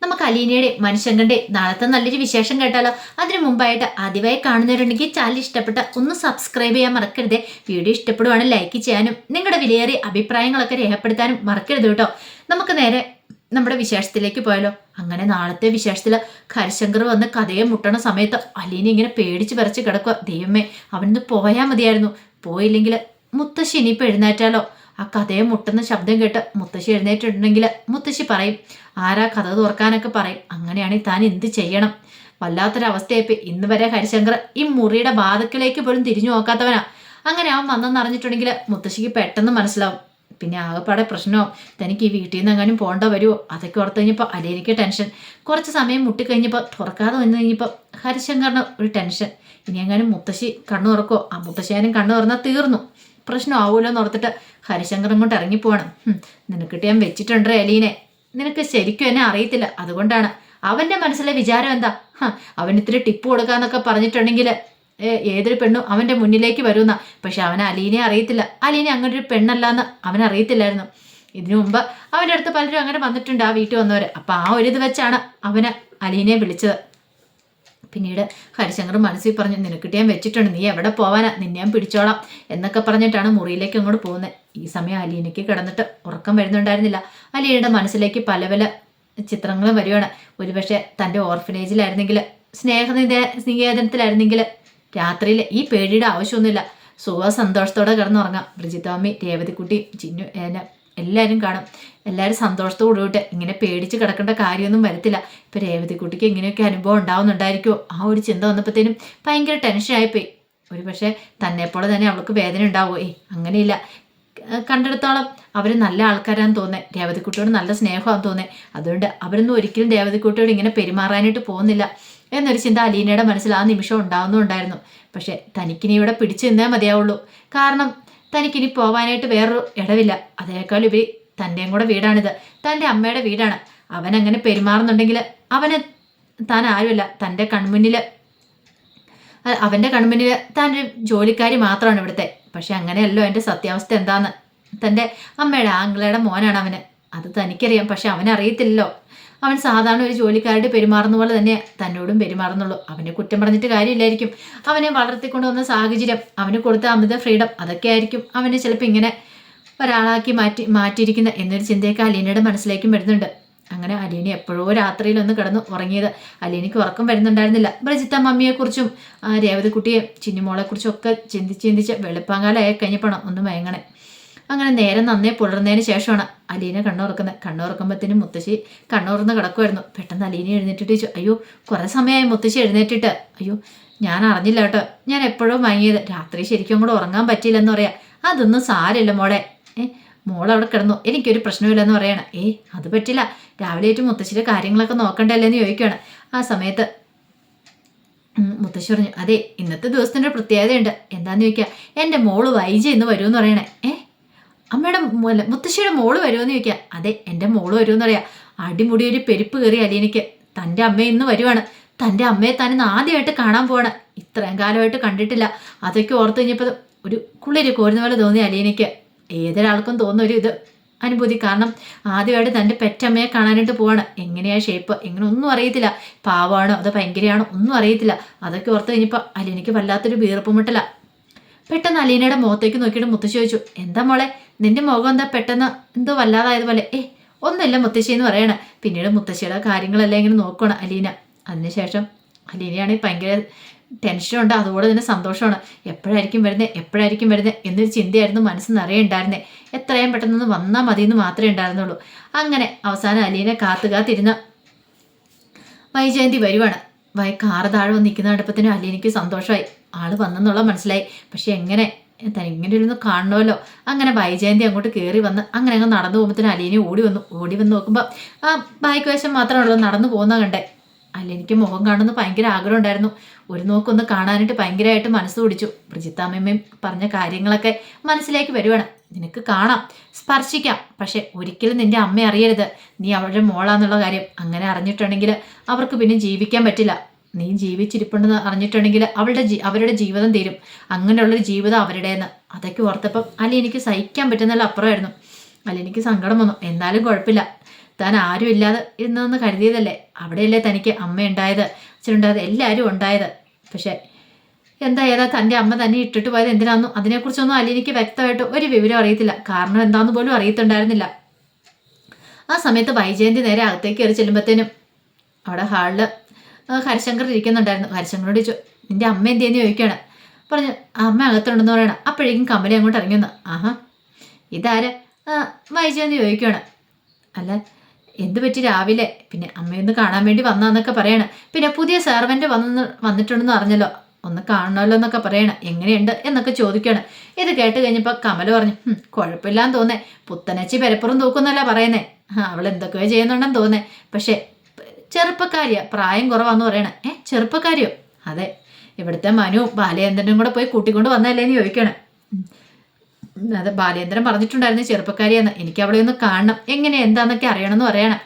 നമുക്ക് അലീനയുടെ മനുഷ്യങ്കന്റെ നാളത്തെ നല്ലൊരു വിശേഷം കേട്ടാലോ. അതിനു മുമ്പായിട്ട് ആദ്യമായി കാണുന്നവരുണ്ടെങ്കിൽ ചാനൽ ഇഷ്ടപ്പെട്ട ഒന്ന് സബ്സ്ക്രൈബ് ചെയ്യാൻ മറക്കരുത്. വീഡിയോ ഇഷ്ടപ്പെടുവാണെങ്കിൽ ലൈക്ക് ചെയ്യാനും നിങ്ങളുടെ വിലയേറിയ അഭിപ്രായങ്ങളൊക്കെ രേഖപ്പെടുത്താനും മറക്കരുത് കേട്ടോ. നമുക്ക് നേരെ നമ്മുടെ വിശേഷത്തിലേക്ക് പോയാലോ. അങ്ങനെ നാളത്തെ വിശേഷത്തില് ഹരിശങ്കർ വന്ന് കഥയെ മുട്ടണ സമയത്ത് അലീന ഇങ്ങനെ പേടിച്ച് പറിച്ച് കിടക്കുക. ദൈവമേ, അവനിന്ന് പോയാൽ മതിയായിരുന്നു. പോയില്ലെങ്കിൽ മുത്തശ്ശി ഇനിയിപ്പോൾ എഴുന്നേറ്റാലോ. ആ കഥയെ മുട്ടുന്ന ശബ്ദം കേട്ട് മുത്തശ്ശി എഴുന്നേറ്റിട്ടുണ്ടെങ്കിൽ മുത്തശ്ശി പറയും, ആരാ കഥ തുറക്കാനൊക്കെ പറയും. അങ്ങനെയാണെങ്കിൽ താൻ എന്ത് ചെയ്യണം? വല്ലാത്തൊരവസ്ഥയായിപ്പോയി. ഇന്ന് വരെ ഹരിശങ്കർ ഈ മുറിയുടെ വാതിക്കലേക്ക് പോലും തിരിഞ്ഞു നോക്കാത്തവനാ. അങ്ങനെ അവൻ വന്നെന്നറിഞ്ഞിട്ടുണ്ടെങ്കിൽ മുത്തശ്ശിക്ക് പെട്ടെന്ന് മനസ്സിലാവും. പിന്നെ ആകെപ്പാടെ പ്രശ്നമാവും. തനിക്ക് ഈ വീട്ടിൽ നിന്ന് എങ്ങാനും പോകേണ്ട വരുമോ, അതൊക്കെ ഓർത്ത് കഴിഞ്ഞപ്പോൾ അലീനയ്ക്ക് ടെൻഷൻ. കുറച്ച് സമയം മുട്ടിക്കഴിഞ്ഞപ്പോൾ തുറക്കാതെ വന്നു കഴിഞ്ഞപ്പോൾ ഹരിശങ്കറിന് ഒരു ടെൻഷൻ. ഇനി എങ്ങാനും മുത്തശ്ശി കണ്ണു തുറക്കോ, ആ മുത്തശ്ശിയാനും കണ്ണു തുറന്നാൽ തീർന്നു, പ്രശ്നമാവൂല്ലോ എന്ന് ഓർത്തിട്ട് ഹരിശങ്കർ ഇങ്ങോട്ട് ഇറങ്ങിപ്പോവാണ്. നിനക്കിട്ട് ഞാൻ വെച്ചിട്ടുണ്ട് അലീനെ, നിനക്ക് ശരിക്കും എന്നെ അറിയത്തില്ല, അതുകൊണ്ടാണ്. അവൻ്റെ മനസ്സിലെ വിചാരം എന്താ? അവൻ ഇത്തിരി ടിപ്പ് കൊടുക്കാന്നൊക്കെ പറഞ്ഞിട്ടുണ്ടെങ്കിൽ ഏതൊരു പെണ്ണും അവൻ്റെ മുന്നിലേക്ക് വരുന്ന. പക്ഷെ അവൻ അലീനെ അറിയത്തില്ല. അലീനെ അങ്ങനെ ഒരു പെണ്ണല്ലാന്ന് അവനറിയത്തില്ലായിരുന്നു. ഇതിനു മുമ്പ് അവൻ്റെ അടുത്ത് പലരും അങ്ങനെ വന്നിട്ടുണ്ട്, ആ വീട്ടിൽ വന്നവർ. അപ്പം ആ ഒരു ഇത് വെച്ചാണ് അവന് അലീനെ വിളിച്ചത്. പിന്നീട് ഹരിശങ്കർ മനസ്സിൽ പറഞ്ഞു, നിനക്കിട്ട് ഞാൻ വെച്ചിട്ടുണ്ട്, നീ എവിടെ പോവാനാ, നിന്നെ ഞാൻ പിടിച്ചോളാം എന്നൊക്കെ പറഞ്ഞിട്ടാണ് മുറിയിലേക്ക് അങ്ങോട്ട് പോകുന്നത്. ഈ സമയം അലീനയ്ക്ക് കിടന്നിട്ട് ഉറക്കം വരുന്നുണ്ടായിരുന്നില്ല. അലീനയുടെ മനസ്സിലേക്ക് പല പല ചിത്രങ്ങളും വരുവാണ്. ഒരുപക്ഷെ തൻ്റെ ഓർഫനേജിലായിരുന്നെങ്കിൽ, സ്നേഹനികേതനത്തിലായിരുന്നെങ്കിൽ രാത്രിയിൽ ഈ പേടിയുടെ ആവശ്യമൊന്നുമില്ല. സന്തോഷത്തോടെ കിടന്നുറങ്ങാം. ബ്രിജിത്താമ്മി, രേവതിക്കുട്ടി, ചിന്നു, എല്ലാവരും കാണും. എല്ലാവരും സന്തോഷത്തോടു കൂടിയിട്ട് ഇങ്ങനെ പേടിച്ച് കിടക്കേണ്ട കാര്യമൊന്നും വരത്തില്ല. ഇപ്പം രേവതിക്കുട്ടിക്ക് ഇങ്ങനെയൊക്കെ അനുഭവം ഉണ്ടാവുന്നുണ്ടായിരിക്കുമോ, ആ ഒരു ചിന്ത വന്നപ്പോഴത്തേനും ഭയങ്കര ടെൻഷനായിപ്പോയി. ഒരു പക്ഷേ തന്നെപ്പോലെ തന്നെ അവൾക്ക് വേദന ഉണ്ടാവുമോ? അങ്ങനെയില്ല. കണ്ടെടുത്തോളം അവർ നല്ല ആൾക്കാരാന്ന് തോന്നേ, രേവതിക്കുട്ടിയോട് നല്ല സ്നേഹമാണെന്ന് തോന്നേ. അതുകൊണ്ട് അവരൊന്നും ഒരിക്കലും രേവതിക്കുട്ടിയോട് ഇങ്ങനെ പെരുമാറാനായിട്ട് പോകുന്നില്ല എന്നൊരു ചിന്ത അലീനയുടെ മനസ്സിൽ ആ നിമിഷം ഉണ്ടാവുന്നുണ്ടായിരുന്നു. പക്ഷേ തനിക്കിനി ഇവിടെ പിടിച്ചു നിന്നേ മതിയാവുള്ളൂ. കാരണം തനിക്കിനി പോകാനായിട്ട് വേറൊരു ഇടവില്ല. അതേക്കാൾ ഉപരി തൻ്റെയും കൂടെ വീടാണിത്, തൻ്റെ അമ്മയുടെ വീടാണ്. അവനങ്ങനെ പെരുമാറുന്നുണ്ടെങ്കിൽ അവന് താൻ ആരുമല്ല. അവൻ്റെ കൺമുന്നിൽ താൻ ഒരു ജോലിക്കാരി മാത്രമാണ് ഇവിടുത്തെ. പക്ഷെ അങ്ങനെയല്ലോ എൻ്റെ സത്യാവസ്ഥ എന്താന്ന്. തൻ്റെ അമ്മയുടെ ആംഗ്ലയുടെ മോനാണ് അവന്, അത് തനിക്കറിയാം. പക്ഷെ അവനറിയത്തില്ലല്ലോ. അവൻ സാധാരണ ഒരു ജോലിക്കാരുടെ പെരുമാറുന്ന പോലെ തന്നെ തന്നോടും പെരുമാറുന്നുള്ളൂ. അവനെ കുറ്റം പറഞ്ഞിട്ട് കാര്യമില്ലായിരിക്കും. അവനെ വളർത്തിക്കൊണ്ട് വന്ന സാഹചര്യം, അവന് കൊടുത്ത അമിത ഫ്രീഡം, അതൊക്കെ ആയിരിക്കും അവനെ ചിലപ്പോൾ ഇങ്ങനെ ഒരാളാക്കി മാറ്റിയിരിക്കുന്ന എന്നൊരു ചിന്തയൊക്കെ അലീനയുടെ മനസ്സിലേക്കും വരുന്നുണ്ട്. അങ്ങനെ അലീന എപ്പോഴോ രാത്രിയിലൊന്ന് കിടന്നു ഉറങ്ങിയത്. അലീനയ്ക്ക് ഉറക്കം വരുന്നുണ്ടായിരുന്നില്ല. ബ്രജിത്ത മമ്മിയെക്കുറിച്ചും രേവതിക്കുട്ടിയെ, ചിന്നിമോളെക്കുറിച്ചും ഒക്കെ ചിന്തിച്ച് വെളുപ്പാങ്കാലമായി കഴിഞ്ഞപ്പോഴാണ് ഒന്ന് മയങ്ങണേ. അങ്ങനെ നേരം നന്നേ പുലർന്നതിന് ശേഷമാണ് അലീന കണ്ണുറക്കുന്നത്. കണ്ണുറക്കുമ്പോഴത്തേനും മുത്തശ്ശി കണ്ണുറന്ന് കിടക്കുമായിരുന്നു. പെട്ടെന്ന് അലീന എഴുന്നേറ്റിട്ട് ചോദിച്ചു, അയ്യോ കുറേ സമയമായി മുത്തശ്ശി എഴുന്നേറ്റിട്ട്. അയ്യോ ഞാൻ അറിഞ്ഞില്ല കേട്ടോ, ഞാൻ എപ്പോഴും മയങ്ങിയത്, രാത്രി ശരിക്കും കൂടെ ഉറങ്ങാൻ പറ്റിയില്ലെന്ന് പറയാം. അതൊന്നും സാരമില്ല മോളെ, മോളവിടെ കിടന്നു, എനിക്കൊരു പ്രശ്നമില്ലെന്ന് പറയണം. അത് പറ്റില്ല, രാവിലെ ആയിട്ട് മുത്തശ്ശിയുടെ കാര്യങ്ങളൊക്കെ നോക്കണ്ടല്ലേ എന്ന് ചോദിക്കുകയാണ്. ആ സമയത്ത് മുത്തശ്ശി പറഞ്ഞു, അതെ ഇന്നത്തെ ദിവസത്തിൻ്റെ ഒരു പ്രത്യേകതയുണ്ട്. എന്താന്ന് ചോദിക്കുക, എൻ്റെ മോള് വൈജി എന്ന് വരുമെന്ന് പറയണേ. അമ്മയുടെ മുത്തശ്ശിയുടെ മോള് വരുമെന്ന് ചോദിക്കുക. അതെ എൻ്റെ മോള് വരുമെന്ന് പറയാം. അടിമുടി ഒരു പെരുപ്പ് കയറി അലീനയ്ക്ക്. തൻ്റെ അമ്മ ഇന്ന് വരുവാണ്. തൻ്റെ അമ്മയെ താനിന്ന് ആദ്യമായിട്ട് കാണാൻ പോവാണ്. ഇത്രയും കാലമായിട്ട് കണ്ടിട്ടില്ല. അതൊക്കെ ഓർത്ത് കഴിഞ്ഞപ്പോൾ ഒരു കുളിര് കോരുന്ന പോലെ തോന്നി അലീനയ്ക്ക്. ഏതൊരാൾക്കും തോന്നുന്ന ഒരു ഇത് അനുഭൂതി. കാരണം ആദ്യമായിട്ട് തൻ്റെ പെറ്റമ്മയെ കാണാനായിട്ട് പോവാണ്. എങ്ങനെയാ ഷേപ്പ്, എങ്ങനെ ഒന്നും അറിയത്തില്ല. പാവാണോ അതോ ഭയങ്കരയാണോ ഒന്നും അറിയത്തില്ല. അതൊക്കെ ഓർത്ത് കഴിഞ്ഞപ്പോൾ അലീനയ്ക്ക് വല്ലാത്തൊരു വീർപ്പുമുട്ടല. പെട്ടെന്ന് അലീനയുടെ മുഖത്തേക്ക് നോക്കിയിട്ട് മുത്തശ്ശി ചോദിച്ചു, എന്താ മോളെ നിന്റെ മുഖം എന്താ പെട്ടെന്ന് എന്തോ വല്ലാതായതുപോലെ? ഒന്നുമില്ല മുത്തശ്ശി എന്ന് പറയണേ. പിന്നീട് മുത്തശ്ശിയുടെ കാര്യങ്ങളെല്ലാം ഇങ്ങനെ നോക്കണം അലീന. അതിനുശേഷം അലീനയാണെങ്കിൽ ഭയങ്കര ടെൻഷനുണ്ട്, അതുപോലെ തന്നെ സന്തോഷമാണ്. എപ്പോഴായിരിക്കും വരുന്നത് എന്നൊരു ചിന്തയായിരുന്നു മനസ്സിൽ നിറയുണ്ടായിരുന്നേ. എത്രയും പെട്ടെന്ന് വന്നാൽ മതി എന്ന് മാത്രമേ ഉണ്ടായിരുന്നുള്ളൂ. അങ്ങനെ അവസാനം അലീനെ കാത്തിരുന്ന വൈജയന്തി വരുവാണ്. കാറ് താഴെ വന്ന് നിൽക്കുന്ന അടുപ്പത്തിനും അലീനയ്ക്ക് സന്തോഷമായി. ആള് വന്നെന്നുള്ള മനസ്സിലായി. പക്ഷെ എങ്ങനെ ഇങ്ങനെ ഇരുന്ന് കാണണമല്ലോ. അങ്ങനെ വൈജയന്തി അങ്ങോട്ട് കയറി വന്ന് അങ്ങനെ അങ്ങ് നടന്നു പോകുമ്പോഴത്തേനും അലീന ഓടി വന്ന് നോക്കുമ്പോൾ ആ ബൈക്ക് വശം മാത്രമേ നടന്നു പോകുന്ന കണ്ടേ. അലീനയ്ക്ക് മുഖം കാണുന്ന ഭയങ്കര ആഗ്രഹം ഉണ്ടായിരുന്നു. ഒരു നോക്കൊന്ന് കാണാനായിട്ട് ഭയങ്കരമായിട്ട് മനസ്സ് പിടിച്ചു. ബ്രിജിത്താമ്മയും പറഞ്ഞ കാര്യങ്ങളൊക്കെ മനസ്സിലേക്ക് വരുവാണ്. നിനക്ക് കാണാം, സ്പർശിക്കാം, പക്ഷെ ഒരിക്കലും നിന്റെ അമ്മ അറിയരുത് നീ അവളുടെ മോളാന്നുള്ള കാര്യം. അങ്ങനെ അറിഞ്ഞിട്ടുണ്ടെങ്കിൽ അവർക്ക് പിന്നെ ജീവിക്കാൻ പറ്റില്ല. നീ ജീവിച്ചിരിപ്പുണ്ടെന്ന് അറിഞ്ഞിട്ടുണ്ടെങ്കിൽ അവരുടെ ജീവിതം തീരും. അങ്ങനെയുള്ളൊരു ജീവിതം അവരുടേന്ന്. അതൊക്കെ ഓർത്തപ്പം അലീനയ്ക്ക് സഹിക്കാൻ പറ്റുന്നതിൽ അപ്പുറമായിരുന്നു. അലീനയ്ക്ക് സങ്കടം വന്നു. എന്നാലും കുഴപ്പമില്ല, താൻ ആരും ഇല്ലാതെ ഇരുന്നതെന്ന് കരുതിയതല്ലേ? അവിടെയല്ലേ തനിക്ക് അമ്മ ഉണ്ടായത്, അച്ഛനുണ്ടായത്, എല്ലാവരും ഉണ്ടായത്. പക്ഷേ എന്താ ഏതാ തൻ്റെ അമ്മ തന്നെ ഇട്ടിട്ട് പോയത് എന്തിനാണെന്നും അതിനെക്കുറിച്ചൊന്നും അലീനയ്ക്ക് വ്യക്തമായിട്ട് ഒരു വിവരം അറിയത്തില്ല. കാരണം എന്താണെന്ന് പോലും അറിയത്തുണ്ടായിരുന്നില്ല. ആ സമയത്ത് വൈജയന്തി നേരെ അകത്തേക്ക് കയറി ചെല്ലുമ്പോഴത്തേനും അവിടെ ഹാളിൽ ഹരിശങ്കർ ഇരിക്കുന്നുണ്ടായിരുന്നു. ഹരിശങ്കറോട് ചോദിച്ചു, നിൻ്റെ അമ്മ എന്തിയെന്ന് ചോദിക്കുകയാണ്. പറഞ്ഞു, അമ്മ അകത്തുണ്ടെന്ന് പറയണം. അപ്പോഴേക്കും കമല അങ്ങോട്ട് ഇറങ്ങിയെന്ന്. ആഹാ, ഇതാര്? വൈജയന്തി ചോദിക്കുകയാണ്. അല്ല, എന്ത് പറ്റി രാവിലെ? പിന്നെ അമ്മയൊന്ന് കാണാൻ വേണ്ടി വന്നാന്നൊക്കെ പറയണം. പിന്നെ പുതിയ സെർവൻറ്റ് വന്നിട്ടുണ്ടെന്ന് അറിഞ്ഞല്ലോ, ഒന്ന് കാണണമല്ലോ എന്നൊക്കെ പറയണം. എങ്ങനെയുണ്ട് എന്നൊക്കെ ചോദിക്കുകയാണ്. ഇത് കേട്ട് കഴിഞ്ഞപ്പോൾ കമല പറഞ്ഞു, കുഴപ്പമില്ലാന്ന് തോന്നേ, പുത്തനച്ചി പെരപ്പുറം തൂക്കുന്നല്ല പറയുന്നേ. അവൾ എന്തൊക്കെയോ ചെയ്യുന്നുണ്ടെന്ന് തോന്നേ. പക്ഷേ ചെറുപ്പക്കാരിയാ, പ്രായം കുറവാന്ന് പറയണേ. ചെറുപ്പക്കാരിയോ? അതെ, ഇവിടുത്തെ മനു ബാലചന്ദ്രനും കൂടെ പോയി കൂട്ടിക്കൊണ്ട് വന്നല്ലേന്ന് ചോദിക്കണം. അത് ബാലചന്ദ്രൻ പറഞ്ഞിട്ടുണ്ടായിരുന്നു ചെറുപ്പക്കാരിയെന്ന്. എനിക്ക് അവിടെ ഒന്ന് കാണണം, എങ്ങനെ എന്താന്നൊക്കെ അറിയണമെന്ന് പറയണം.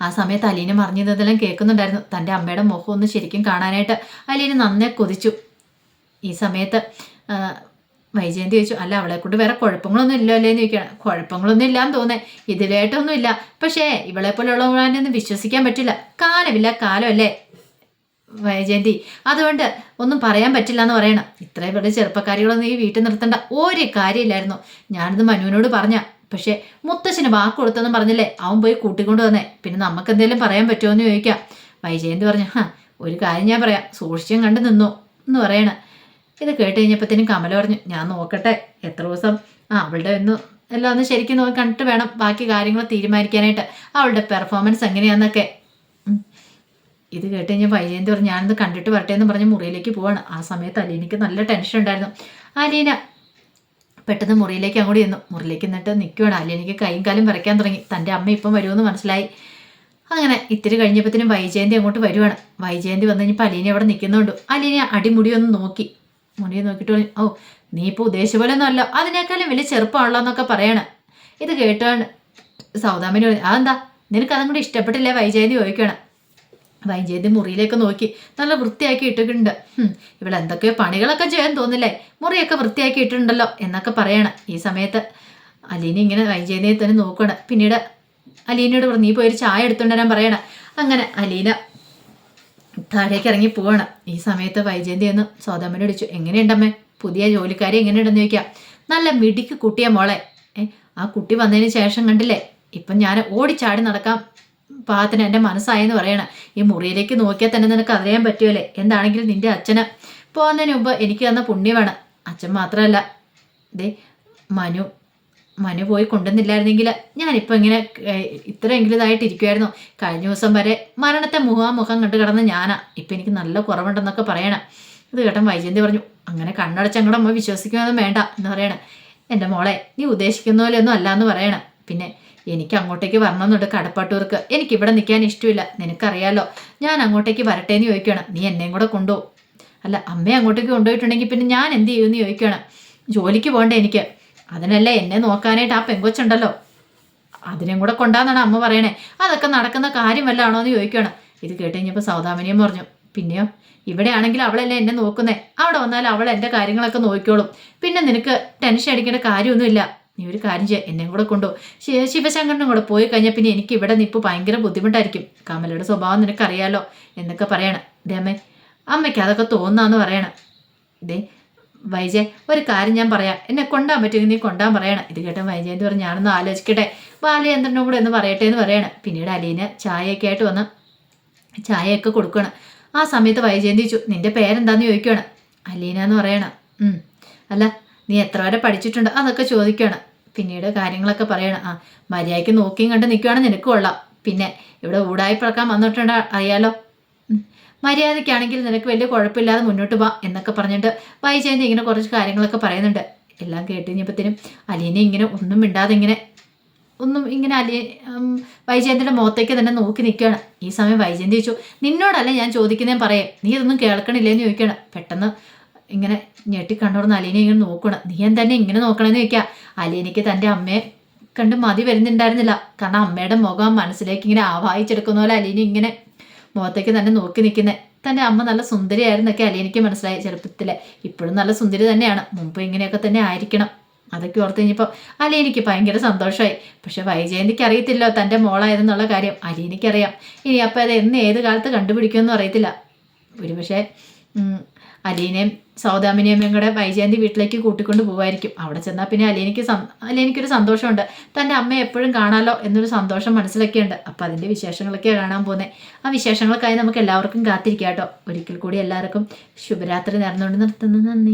ആ സമയത്ത് അലീന പറഞ്ഞതെല്ലാം കേൾക്കുന്നുണ്ടായിരുന്നു. തൻ്റെ അമ്മയുടെ മുഖം ഒന്ന് ശരിക്കും കാണാനായിട്ട് അലീന നന്നേ കൊതിച്ചു. ഈ സമയത്ത് വൈജയന്തി ചോദിച്ചു, അല്ല അവളെ കൊണ്ട് വേറെ കുഴപ്പങ്ങളൊന്നും ഇല്ലോ അല്ലേന്ന് ചോദിക്കണം. കുഴപ്പങ്ങളൊന്നും ഇല്ലാന്ന് തോന്നേ, ഇതിലായിട്ടൊന്നും ഇല്ല. പക്ഷേ ഇവളെ പോലെയുള്ളവരൊന്നും വിശ്വസിക്കാൻ പറ്റില്ല. കാലമില്ല, കാലമല്ലേ വൈജയന്തി, അതുകൊണ്ട് ഒന്നും പറയാൻ പറ്റില്ല എന്ന് പറയണം. ഇത്രയും വലിയ ചെറുപ്പക്കാരികളൊന്നും ഈ വീട്ടിൽ നിർത്തേണ്ട ഒരു കാര്യമില്ലായിരുന്നു. ഞാനിത് മനുവിനോട് പറഞ്ഞ, പക്ഷേ മുത്തശ്ശന് വാക്ക് കൊടുത്തെന്ന് പറഞ്ഞില്ലേ, അവൻ പോയി കൂട്ടിക്കൊണ്ട് വന്നേ. പിന്നെ നമുക്ക് എന്തെങ്കിലും പറയാൻ പറ്റുമോ എന്ന് ചോദിക്കാം. വൈജയന്തി പറഞ്ഞു, ഒരു കാര്യം ഞാൻ പറയാം, സൂക്ഷിച്ചും കണ്ട് നിന്നു എന്ന് പറയണ. ഇത് കേട്ട് കഴിഞ്ഞപ്പോഴത്തേനും കമല പറഞ്ഞു, ഞാൻ നോക്കട്ടെ എത്ര ദിവസം അവളുടെ എല്ലാം ഒന്ന് ശരിക്കും നോക്കി കണ്ടിട്ട് വേണം ബാക്കി കാര്യങ്ങൾ തീരുമാനിക്കാനായിട്ട്, അവളുടെ പെർഫോമൻസ് എങ്ങനെയാണെന്നൊക്കെ. ഇത് കേട്ട് കഴിഞ്ഞാൽ വൈജയന്തി പറഞ്ഞു, ഞാനത് കണ്ടിട്ട് വരട്ടെ എന്ന് പറഞ്ഞ് മുറിയിലേക്ക് പോവാണ്. ആ സമയത്ത് അലീനയ്ക്ക് നല്ല ടെൻഷൻ ഉണ്ടായിരുന്നു. അലീന പെട്ടെന്ന് മുറിയിലേക്ക് അങ്ങോട്ട് ചെന്നു. മുറിയിലേക്ക് എന്നിട്ട് നിൽക്കുകയാണ്. അലീനയ്ക്ക് കൈയും കാലും വരയ്ക്കാൻ തുടങ്ങി. തൻ്റെ അമ്മ ഇപ്പം വരുമെന്ന് മനസ്സിലായി. അങ്ങനെ ഇത്തിരി കഴിഞ്ഞപ്പോഴത്തേനും വൈജയന്തി അങ്ങോട്ട് വരുവാണ്. വൈജയന്തി വന്നു കഴിഞ്ഞപ്പോൾ അലീന അവിടെ നിൽക്കുന്നുണ്ട്. അലീന അടിമുടി ഒന്ന് നോക്കി, മുടി നോക്കിയിട്ട് പറഞ്ഞു, ഓ നീ ഇപ്പോൾ ഉദ്ദേശിച്ച പോലെ ഒന്നും അല്ല, അതിനേക്കാളും വലിയ ചെറുപ്പമാണല്ലോ എന്നൊക്കെ പറയണം. ഇത് കേട്ടാണ് സൗദാമിനി പറഞ്ഞു, അതെന്താ നിനക്കതും കൂടി ഇഷ്ടപ്പെട്ടില്ലേ വൈജയന്തി ചോദിക്കണം. വൈജയന്തി മുറിയിലേക്ക് നോക്കി, നല്ല വൃത്തിയാക്കി ഇട്ടിട്ടുണ്ട്. ഇവളെന്തൊക്കെയോ പണികളൊക്കെ ചെയ്യാൻ തോന്നില്ലേ, മുറിയൊക്കെ വൃത്തിയാക്കി ഇട്ടിട്ടുണ്ടല്ലോ എന്നൊക്കെ പറയണം. ഈ സമയത്ത് അലീന ഇങ്ങനെ വൈജയന്തിയെ തന്നെ നോക്കണം. പിന്നീട് അലീനയോട് പറഞ്ഞു, നീ പോയി ഒരു ചായ എടുത്തുകൊണ്ടുവരാൻ പറയണം. അങ്ങനെ അലീന താഴേക്ക് ഇറങ്ങി പോവണം. ഈ സമയത്ത് വൈജയന്തി എന്ന് സൗദാമ്മനെ വിളിച്ചു, എങ്ങനെയുണ്ടമ്മേ പുതിയ ജോലിക്കാരി എങ്ങനെയുണ്ടെന്ന് ചോദിക്കാം. നല്ല മിടിക്ക് കുട്ടിയെ മോളെ, ആ കുട്ടി വന്നതിന് ശേഷം കണ്ടില്ലേ, ഇപ്പം ഞാൻ ഓടിച്ചാടി നടക്കാം പാകത്തിന് എൻ്റെ മനസ്സായെന്ന് പറയണം. ഈ മുറിയിലേക്ക് നോക്കിയാൽ തന്നെ നിനക്ക് അറിയാൻ പറ്റുമല്ലേ, എന്താണെങ്കിലും നിൻ്റെ അച്ഛന് പോകുന്നതിന് മുമ്പ് എനിക്ക് തന്ന പുണ്യമാണ്. അച്ഛൻ മാത്രമല്ല, ദേ മനു പോയി കൊണ്ടുവന്നില്ലായിരുന്നെങ്കിൽ ഞാനിപ്പോൾ ഇങ്ങനെ ഇത്രയെങ്കിലും ഇതായിട്ടിരിക്കുമായിരുന്നു. കഴിഞ്ഞ ദിവസം വരെ മരണത്തെ മുഖാമുഖം കണ്ടു കിടന്ന് ഞാനാ, ഇപ്പം എനിക്ക് നല്ല കുറവുണ്ടെന്നൊക്കെ പറയണം. ഇത് കേട്ടൻ വൈജയന്തി പറഞ്ഞു, അങ്ങനെ കണ്ണടച്ചങ്ങടെ അമ്മ വിശ്വസിക്കുന്നതും വേണ്ട എന്ന് പറയണം. എൻ്റെ മോളെ നീ ഉദ്ദേശിക്കുന്ന പോലെയൊന്നും അല്ല എന്ന് പറയണം. പിന്നെ എനിക്ക് അങ്ങോട്ടേക്ക് വരണമെന്നുണ്ട് കടപ്പാട്ടൂർക്ക്, എനിക്കിവിടെ നിൽക്കാൻ ഇഷ്ടമില്ല, നിനക്കറിയാലോ. ഞാൻ അങ്ങോട്ടേക്ക് വരട്ടെ എന്ന് ചോദിക്കണം. നീ എന്നെയും കൂടെ കൊണ്ടുപോകും. അല്ല അമ്മയെ അങ്ങോട്ടേക്ക് കൊണ്ടുപോയിട്ടുണ്ടെങ്കിൽ പിന്നെ ഞാൻ എന്ത് ചെയ്യുമെന്ന് ചോദിക്കണം. ജോലിക്ക് പോകണ്ടേ എനിക്ക്, അതിനല്ലേ എന്നെ നോക്കാനായിട്ട് ആ പെങ്കൊച്ചുണ്ടല്ലോ, അതിനെയും കൂടെ കൊണ്ടാന്നാണ് അമ്മ പറയണേ. അതൊക്കെ നടക്കുന്ന കാര്യം വല്ല ആണോ എന്ന് ചോദിക്കണം. ഇത് കേട്ട് കഴിഞ്ഞപ്പോൾ സൗദാമിനിയും പറഞ്ഞു, പിന്നെയോ ഇവിടെ ആണെങ്കിൽ അവളല്ലേ എന്നെ നോക്കുന്നേ, അവിടെ വന്നാൽ അവൾ എൻ്റെ കാര്യങ്ങളൊക്കെ നോക്കിക്കോളും, പിന്നെ നിനക്ക് ടെൻഷൻ അടിക്കേണ്ട കാര്യമൊന്നുമില്ല. നീ ഒരു കാര്യം ചെയ്യുക, എന്നെയും കൂടെ കൊണ്ടുപോകും. ശിവശങ്കരനും കൂടെ പോയി കഴിഞ്ഞാൽ പിന്നെ എനിക്ക് ഇവിടെ നിൽപ്പ് ഭയങ്കര ബുദ്ധിമുട്ടായിരിക്കും, കമലയുടെ സ്വഭാവം നിനക്കറിയാലോ എന്നൊക്കെ പറയണം. ഇതേ അമ്മയ്ക്ക് അതൊക്കെ തോന്നാന്ന് പറയണം. ഇതേ വൈജയ്, ഒരു കാര്യം ഞാൻ പറയാം, എന്നെ കൊണ്ടാൻ പറ്റുമെങ്കിൽ നീ കൊണ്ടാൻ പറയണം. ഇത് കേട്ട വൈജയന്തി പറഞ്ഞു, ഞാനൊന്ന് ആലോചിക്കട്ടെ, ബാലചന്ദ്രനും കൂടെ ഒന്ന് പറയട്ടെ എന്ന് പറയണം. പിന്നീട് അലീന ചായയൊക്കെ ആയിട്ട് വന്ന് ചായയൊക്കെ കൊടുക്കണം. ആ സമയത്ത് വൈജയന്തി ചോദിച്ചു, നിന്റെ പേരെന്താന്ന് ചോദിക്കുകയാണ്. അലീന എന്ന് പറയണം. അല്ല നീ എത്ര വരെ പഠിച്ചിട്ടുണ്ട് അതൊക്കെ ചോദിക്കണം. പിന്നീട് കാര്യങ്ങളൊക്കെ പറയണം. മര്യാദയ്ക്ക് നോക്കിയും കണ്ട് നിൽക്കുകയാണ് നിനക്ക് കൊള്ളാം, പിന്നെ ഇവിടെ ഊടായിപ്പിളക്കാൻ വന്നിട്ടുണ്ട് അറിയാലോ, മര്യാദയ്ക്കാണെങ്കിൽ നിനക്ക് വലിയ കുഴപ്പമില്ലാതെ മുന്നോട്ട് പോവാം എന്നൊക്കെ പറഞ്ഞിട്ട് വൈജയന്തി ഇങ്ങനെ കുറച്ച് കാര്യങ്ങളൊക്കെ പറയുന്നുണ്ട്. എല്ലാം കേട്ട് കഴിഞ്ഞപ്പോഴത്തേനും അലീന ഇങ്ങനെ ഒന്നും മിണ്ടാതെ ഇങ്ങനെ വൈജയന്തിയുടെ മുഖത്തേക്ക് തന്നെ നോക്കി നിൽക്കുകയാണ്. ഈ സമയം വൈജയന്തി ചോദിച്ചു, നിന്നോടല്ല ഞാൻ ചോദിക്കുന്നേ പറയാം, നീ ഇതൊന്നും കേൾക്കണില്ലേന്ന് ചോദിക്കണം. പെട്ടെന്ന് ഇങ്ങനെ ഞെട്ടി കണ്ടോർന്ന് അലീന ഇങ്ങനെ നോക്കണം. നീ എന്തെന്നെ ഇങ്ങനെ നോക്കണമെന്ന് ചോദിക്കുക. അലീനയ്ക്ക് തൻ്റെ അമ്മയെ കണ്ട് മതി വരുന്നുണ്ടായിരുന്നില്ല. കാരണം അമ്മയുടെ മുഖം മനസ്സിലേക്ക് ഇങ്ങനെ ആവാഹിച്ചെടുക്കുന്ന പോലെ അലീന ഇങ്ങനെ മുഖത്തേക്ക് തന്നെ നോക്കി നിൽക്കുന്നത്. തൻ്റെ അമ്മ നല്ല സുന്ദരിയായിരുന്നൊക്കെ അലീനയ്ക്ക് മനസ്സിലായി ചെറുപ്പത്തിലെ. ഇപ്പോഴും നല്ല സുന്ദരി തന്നെയാണ്, മുമ്പ് ഇങ്ങനെയൊക്കെ തന്നെ ആയിരിക്കണം അതൊക്കെ ഓർത്ത് കഴിഞ്ഞപ്പോൾ അലീനയ്ക്ക് ഭയങ്കര സന്തോഷമായി. പക്ഷെ വൈജയന്തിക്ക് അറിയത്തില്ലോ തൻ്റെ മോളായതെന്നുള്ള കാര്യം. അലീനയ്ക്കറിയാം. ഇനി അപ്പം അത് ഏത് കാലത്ത് കണ്ടുപിടിക്കുമെന്നും അറിയത്തില്ല. ഒരുപക്ഷെ അലീനയും സൗദാമിനിയും കൂടെ വൈജയന്തി വീട്ടിലേക്ക് കൂട്ടിക്കൊണ്ട് പോകുമായിരിക്കും. അവിടെ ചെന്നാൽ പിന്നെ അലീനയ്ക്കൊരു സന്തോഷമുണ്ട്. തൻ്റെ അമ്മയെ എപ്പോഴും കാണാമല്ലോ എന്നൊരു സന്തോഷം മനസ്സിലൊക്കെയുണ്ട്. അപ്പം അതിൻ്റെ വിശേഷങ്ങളൊക്കെയാണ് കാണാൻ പോകുന്നത്. ആ വിശേഷങ്ങൾക്കായി നമുക്ക് എല്ലാവർക്കും കാത്തിരിക്കാം കേട്ടോ. ഒരിക്കൽ കൂടി എല്ലാവർക്കും ശുഭരാത്രി നേർന്നുകൊണ്ട് നിർത്തുന്നു. നന്ദി.